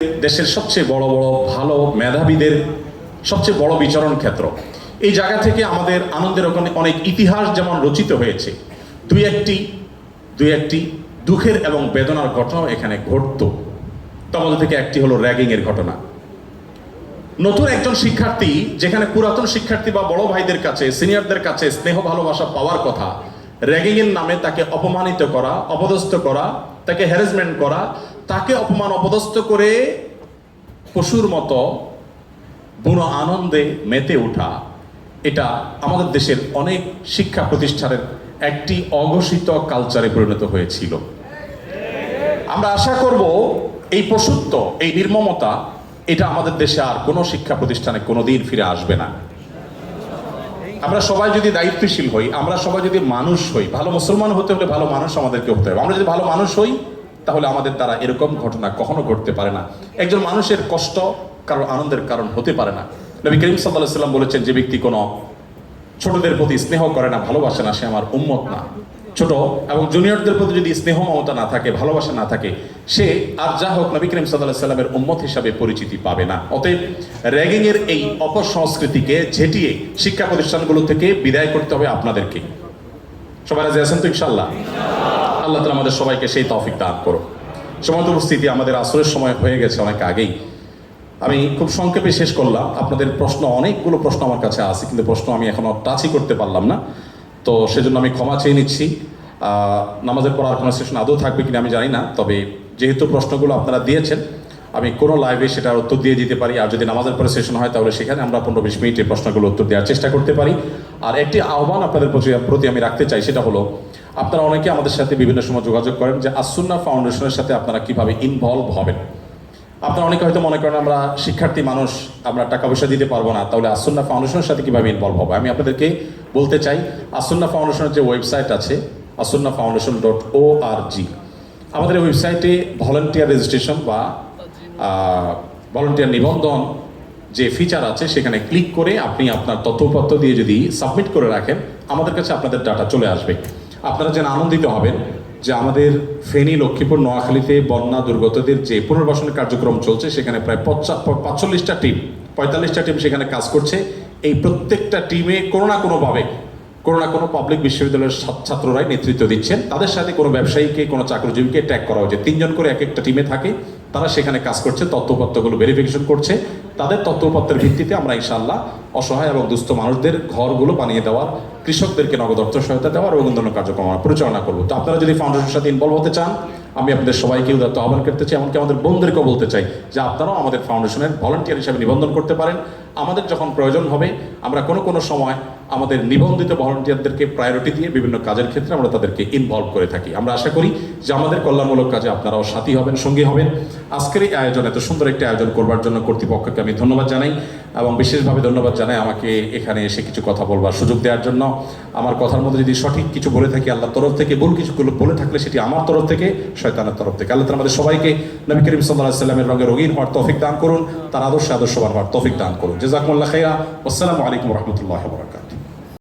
দেশের সবচেয়ে বড় বড় ভালো মেধাবীদের সবচেয়ে বড় বিচরণ ক্ষেত্র। এই জায়গা থেকে আমাদের আনন্দের অনেক ইতিহাস যেমন রচিত হয়েছে, দুই একটি দুঃখের এবং বেদনার ঘটনাও এখানে ঘটত। তার মধ্যে থেকে একটি হলো র্যাগিংয়ের ঘটনা। নতুন একজন শিক্ষার্থী, যেখানে পুরাতন শিক্ষার্থী বা বড় ভাইদের কাছে, সিনিয়রদের কাছে স্নেহ ভালোবাসা পাওয়ার কথা, র্যাগিংয়ের নামে তাকে অপমানিত করা, অপদস্থ করা, তাকে হ্যারাসমেন্ট করা, তাকে অপমান অপদস্থ করে পশুর মতো বুনো আনন্দে মেতে ওঠা, এটা আমাদের দেশের অনেক শিক্ষা প্রতিষ্ঠানের একটি অঘোষিত কালচারে পরিণত হয়েছিল। আমরা আশা করব এই পশুত্ব, এই নির্মমতা, এটা আমাদের দেশে আর কোনো শিক্ষা প্রতিষ্ঠানে কোনোদিন ফিরে আসবে না। আমরা সবাই যদি দায়িত্বশীল হই, আমরা সবাই যদি মানুষ হই, ভালো মুসলমান হতে হলে ভালো মানুষ আমাদেরকে হতে হবে। আমরা যদি ভালো মানুষ হই, তাহলে আমাদের দ্বারা এরকম ঘটনা কখনো ঘটতে পারে না। একজন মানুষের কষ্ট কারো আনন্দের কারণ হতে পারে না। নবী করিম সাল্লাল্লাহু আলাইহি ওয়াসাল্লাম বলেছেন, যে ব্যক্তি কোনো ছোটদের প্রতি স্নেহ করে না, ভালোবাসে না, সে আমার উম্মত না। ছোট এবং জুনিয়রদের প্রতি যদি স্নেহ মমতা না থাকে, ভালোবাসা না থাকে, সে আর যা হোক নবী করিম সাল্লাল্লাহু আলাইহি ওয়াসাল্লামের উম্মত হিসাবে পরিচিতি পাবে না। অতএব র্যাগিংয়ের এই অপসংস্কৃতিকে ঝেঁটিয়ে শিক্ষা প্রতিষ্ঠানগুলো থেকে বিদায় করতে হবে আপনাদেরকে। সবাই রাজি আছেন তো ইনশাআল্লাহ? আল্লাহ তাআলা আমাদের সবাইকে সেই তৌফিক দান করুন। সময়ত উপস্থিতি, আমাদের আসরের সময় হয়ে গেছে অনেক আগেই। আমি খুব সংক্ষেপে শেষ করলাম। আপনাদের প্রশ্ন, অনেকগুলো প্রশ্ন আমার কাছে আছে, কিন্তু প্রশ্ন আমি এখনো টাচই করতে পারলাম না, তো সেজন্য আমি ক্ষমা চেয়ে নিচ্ছি। নামাজের পর আর কোনো সেশন আদৌ থাকবে কিনা আমি জানি না, তবে যেহেতু প্রশ্নগুলো আপনারা দিয়েছেন, আমি কোনো লাইভে সেটার উত্তর দিয়ে দিতে পারি। আর যদি নামাজের পরে সেশন হয়, তাহলে সেখানে আমরা 15-20 মিনিটে প্রশ্নগুলো উত্তর দেওয়ার চেষ্টা করতে পারি। আর একটি আহ্বান আপনাদের প্রতি আমি রাখতে চাই, সেটা হলো, আপনারা অনেকে আমাদের সাথে বিভিন্ন সময় যোগাযোগ করেন যে আস-সুন্নাহ ফাউন্ডেশনের সাথে আপনারা কিভাবে ইনভলভ হবেন। আপনারা অনেকে হয়তো মনে করেন আমরা শিক্ষার্থী মানুষ, আমরা টাকা পয়সা দিতে পারবো না, তাহলে আস-সুন্নাহ ফাউন্ডেশনের সাথে কিভাবে ইনভলভ হবে। আমি আপনাদেরকে বলতে চাই, আস-সুন্নাহ ফাউন্ডেশনের যে ওয়েবসাইট আছে, asunnahfoundation.org, আমাদের এই ওয়েবসাইটে ভলান্টিয়ার রেজিস্ট্রেশন বা ভলান্টিয়ার নিবন্ধন যে ফিচার আছে, সেখানে ক্লিক করে আপনি আপনার তথ্যপত্র দিয়ে যদি সাবমিট করে রাখেন, আমাদের কাছে আপনাদের ডাটা চলে আসবে। আপনারা যেন আনন্দিত হবেন যে আমাদের ফেনী, লক্ষ্মীপুর, নোয়াখালীতে বন্যা দুর্গতদের যে পুনর্বাসনের কার্যক্রম চলছে, সেখানে প্রায় 45টা টিম, 45টা টিম সেখানে কাজ করছে। এই প্রত্যেকটা টিমে কোনো না কোনোভাবে কোনো না কোনো পাবলিক বিশ্ববিদ্যালয়ের ছাত্ররাই নেতৃত্ব দিচ্ছেন। তাদের সাথে কোনো ব্যবসায়ীকে, কোনো চাকরিজীবীকে ট্যাগ করা হয়েছে। 3 জন করে এক একটা টিমে থাকে, তারা সেখানে কাজ করছে, তথ্যপত্রগুলো ভেরিফিকেশন করছে। তাদের তথ্যপত্রের ভিত্তিতে আমরা ইনশাআল্লাহ অসহায় এবং দুস্থ মানুষদের ঘরগুলো বানিয়ে দেওয়ার, কৃষকদেরকে নগদ অর্থ সহায়তা দেওয়ার এবং অন্যান্য কার্যক্রম আমরা পরিচালনা করবো। তো আপনারা যদি ফাউন্ডেশনের সাথে ইনভলভ হতে চান, আমি আপনাদের সবাইকে উদাত্ত আহ্বান করতে চাই। এমনকি আমাদের বন্ধুদেরকেও বলতে চাই যে আপনারাও আমাদের ফাউন্ডেশনের ভলান্টিয়ার হিসেবে নিবন্ধন করতে পারেন। আমাদের যখন প্রয়োজন হবে, আমরা কোনো সময় আমাদের নিবন্ধিত ভলান্টিয়ারদেরকে প্রায়োরিটি দিয়ে বিভিন্ন কাজের ক্ষেত্রে আমরা তাদেরকে ইনভলভ করে থাকি। আমরা আশা করি যে আমাদের কল্যাণমূলক কাজে আপনারাও সাথী হবেন, সঙ্গী হবেন। আজকের এই আয়োজন, এত সুন্দর একটি আয়োজন করবার জন্য কর্তৃপক্ষকে আমি ধন্যবাদ জানাই, এবং বিশেষভাবে ধন্যবাদ জানাই আমাকে এখানে এসে কিছু কথা বলবার সুযোগ দেওয়ার জন্য। আমার কথার মধ্যে যদি সঠিক কিছু বলে থাকি আল্লাহর তরফ থেকে, ভুল কিছু বলে থাকলে সেটি আমার তরফ থেকে, শয়তানের তরফ থেকে। আল্লাহ তাআলা আমাদের সবাইকে নবী করিম সাল্লাল্লাহু আলাইহি ওয়াসাল্লামের রঙে রঙিন হওয়ার তৌফিক দান করুন, তার আদর্শবান হওয়ার তৌফিক দান করুন। জাযাকুমুল্লাহু খাইরা। আসসালামু আলাইকুম ওয়া রাহমাতুল্লাহি ওয়া বারাকাতুহু।